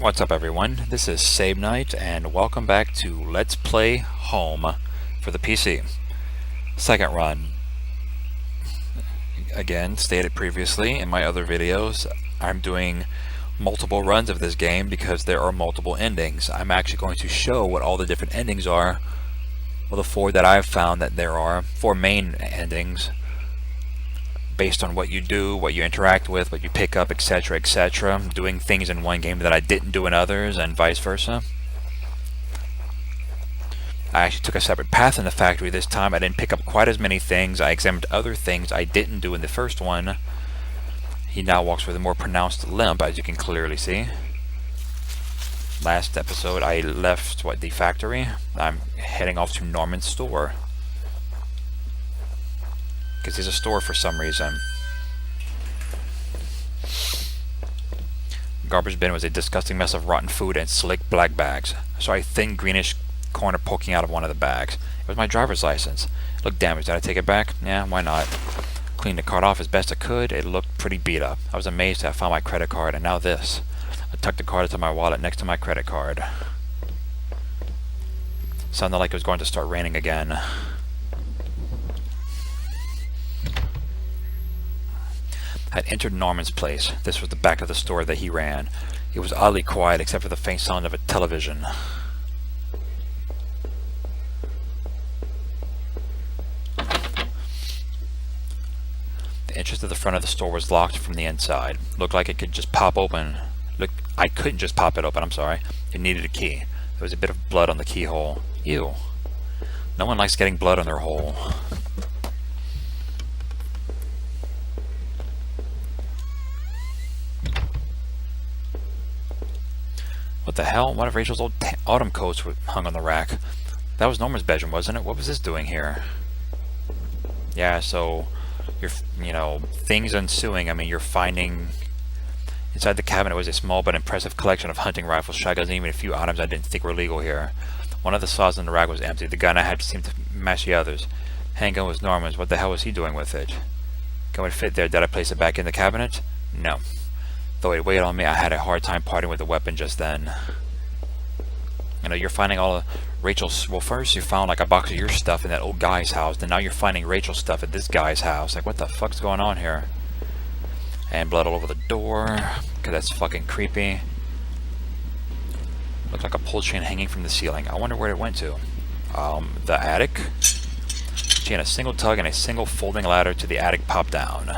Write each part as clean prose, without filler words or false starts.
What's up everyone, this is Save Night and welcome back to Let's Play Home for the PC. Second run. Again, stated previously in my other videos, I'm doing multiple runs of this game because there are multiple endings. I'm actually going to show what all the different endings are. Well, the four that I've found that there are, four main endings, based on what you do, what you interact with, what you pick up, etc., etc. Doing things in one game that I didn't do in others, and vice versa. I actually took a separate path in the factory this time. I didn't pick up quite as many things. I examined other things I didn't do in the first one. He now walks with a more pronounced limp, as you can clearly see. Last episode I left, the factory. I'm heading off to Norman's store. Because he's a store for some reason. Garbage bin was a disgusting mess of rotten food and slick black bags. I saw a thin greenish corner poking out of one of the bags. It was my driver's license. It looked damaged. Did I take it back? Yeah, why not? Cleaned the card off as best I could. It looked pretty beat up. I was amazed that I found my credit card, and now this. I tucked the card into my wallet next to my credit card. Sounded like it was going to start raining again. I had entered Norman's place. This was the back of the store that he ran. It was oddly quiet except for the faint sound of a television. The entrance to the front of the store was locked from the inside. Looked like it could just pop open. I couldn't just pop it open, I'm sorry. It needed a key. There was a bit of blood on the keyhole. Ew. No one likes getting blood on their hole. What the hell? One of Rachel's old autumn coats were hung on the rack. That was Norman's bedroom, wasn't it? What was this doing here? Yeah, so things ensuing. I mean, you're finding inside the cabinet was a small but impressive collection of hunting rifles, shotguns, and even a few items I didn't think were legal here. One of the saws in the rack was empty. The gun I had seemed to match the others. Handgun was Norman's. What the hell was he doing with it? Gun would fit there. Did I place it back in the cabinet? No. Though it weighed on me, I had a hard time parting with the weapon just then. You're finding all of Rachel's... Well, first you found like a box of your stuff in that old guy's house, then now you're finding Rachel's stuff at this guy's house. Like, what the fuck's going on here? And blood all over the door, because that's fucking creepy. Looked like a pull chain hanging from the ceiling. I wonder where it went to. The attic? Chain, a single tug and a single folding ladder to the attic pop down.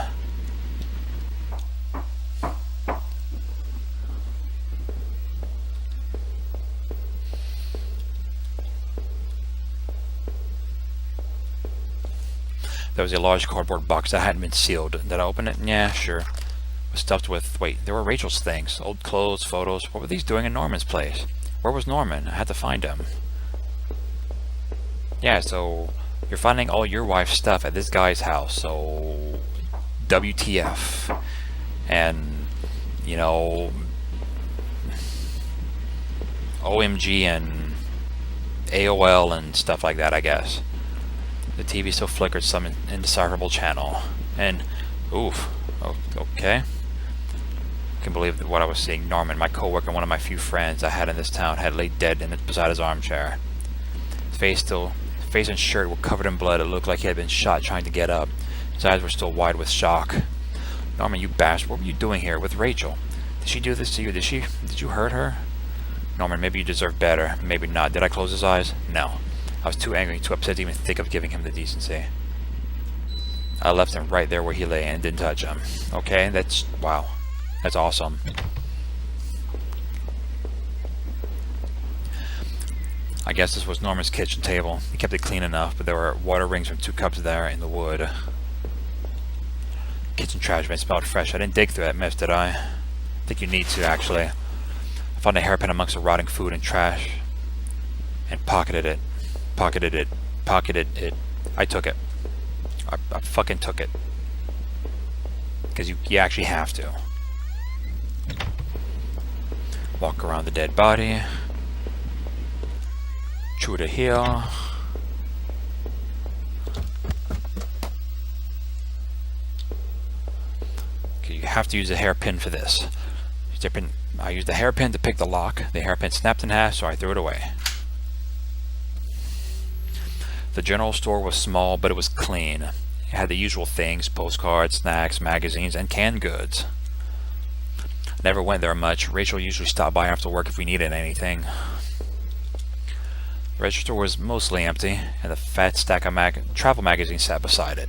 There was a large cardboard box that hadn't been sealed. Did I open it? Yeah, sure. It was stuffed with... Wait, there were Rachel's things. Old clothes, photos. What were these doing in Norman's place? Where was Norman? I had to find him. Yeah, so... You're finding all your wife's stuff at this guy's house, so... WTF. And... OMG and... AOL and stuff like that, I guess. The TV still flickered some indecipherable channel. And, oof, okay. I can believe what I was seeing. Norman, my co-worker, one of my few friends I had in this town, had laid dead beside his armchair. His face and shirt were covered in blood. It looked like he had been shot trying to get up. His eyes were still wide with shock. Norman, you bastard, what were you doing here with Rachel? Did she do this to you? Did you hurt her? Norman, maybe you deserve better. Maybe not. Did I close his eyes? No. I was too angry, too upset to even think of giving him the decency. I left him right there where he lay and didn't touch him. Okay, that's... wow. That's awesome. I guess this was Norman's kitchen table. He kept it clean enough, but there were water rings from 2 cups there in the wood. Kitchen trash bin smelled fresh. I didn't dig through that mess, did I? I think you need to, actually. I found a hairpin amongst the rotting food and trash. And pocketed it. Pocketed it. I took it. I fucking took it. Because you actually have to. Walk around the dead body. Through to here. Okay, you have to use a hairpin for this. I used the hairpin to pick the lock. The hairpin snapped in half, so I threw it away. The general store was small, but it was clean. It had the usual things: postcards, snacks, magazines, and canned goods. Never went there much. Rachel usually stopped by after work if we needed anything. The register was mostly empty, and the fat stack of travel magazines sat beside it.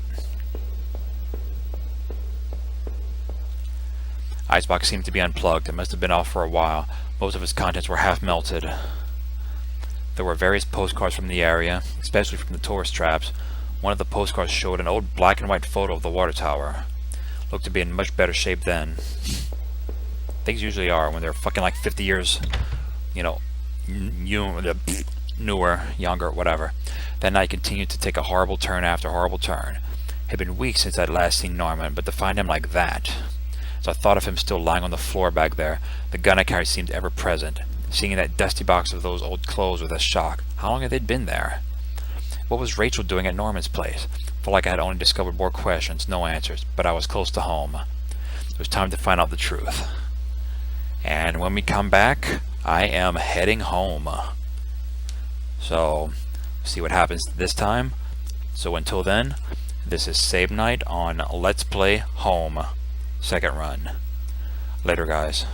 Icebox seemed to be unplugged. It must have been off for a while. Most of its contents were half melted. There were various postcards from the area, especially from the tourist traps. One of the postcards showed an old black and white photo of the water tower. Looked to be in much better shape then. Things usually are when they're fucking like 50 years, newer, younger, whatever. That night continued to take a horrible turn after horrible turn. It had been weeks since I'd last seen Norman, but to find him like that. As I thought of him still lying on the floor back there, the gun I carried seemed ever present. Seeing that dusty box of those old clothes was a shock. How long had they been there? What was Rachel doing at Norman's place? Felt like I had only discovered more questions, no answers, but I was close to home. It was time to find out the truth. And when we come back, I am heading home. So, see what happens this time. So until then, this is Save Night on Let's Play Home. Second run. Later, guys.